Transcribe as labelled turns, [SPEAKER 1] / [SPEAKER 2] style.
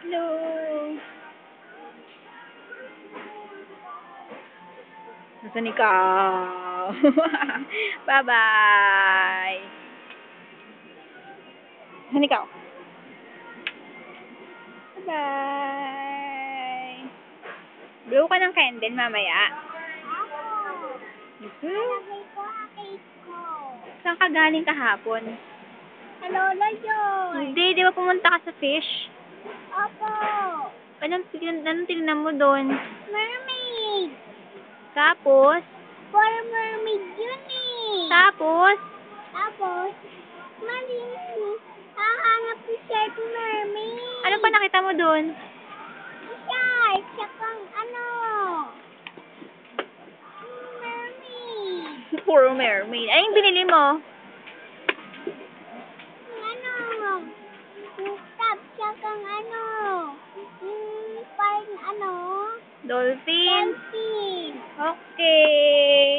[SPEAKER 1] Hello. Nasaan ikaw? Bye-bye. Nasaan ikaw? Bye-bye. Blow ka ng candle mamaya.
[SPEAKER 2] Nalagay ko ang cake ko.
[SPEAKER 1] Saan ka galing kahapon?
[SPEAKER 2] Sa Lola Joy.
[SPEAKER 1] Hindi, di ba pumunta ka sa fish?
[SPEAKER 2] Opo.
[SPEAKER 1] Anong tignan mo doon?
[SPEAKER 2] Mermaid.
[SPEAKER 1] Tapos?
[SPEAKER 2] For mermaid yun eh.
[SPEAKER 1] Tapos?
[SPEAKER 2] Tapos, hahanap ko shark mermaid.
[SPEAKER 1] Ano pa nakita mo doon?
[SPEAKER 2] Shark, tsakang ano. Mermaid.
[SPEAKER 1] Puro mermaid. Ay, yung binili mo?
[SPEAKER 2] Ano. Stop, tsakang ano. Parang ano.
[SPEAKER 1] Dolphin?
[SPEAKER 2] Dolphin.
[SPEAKER 1] Okay.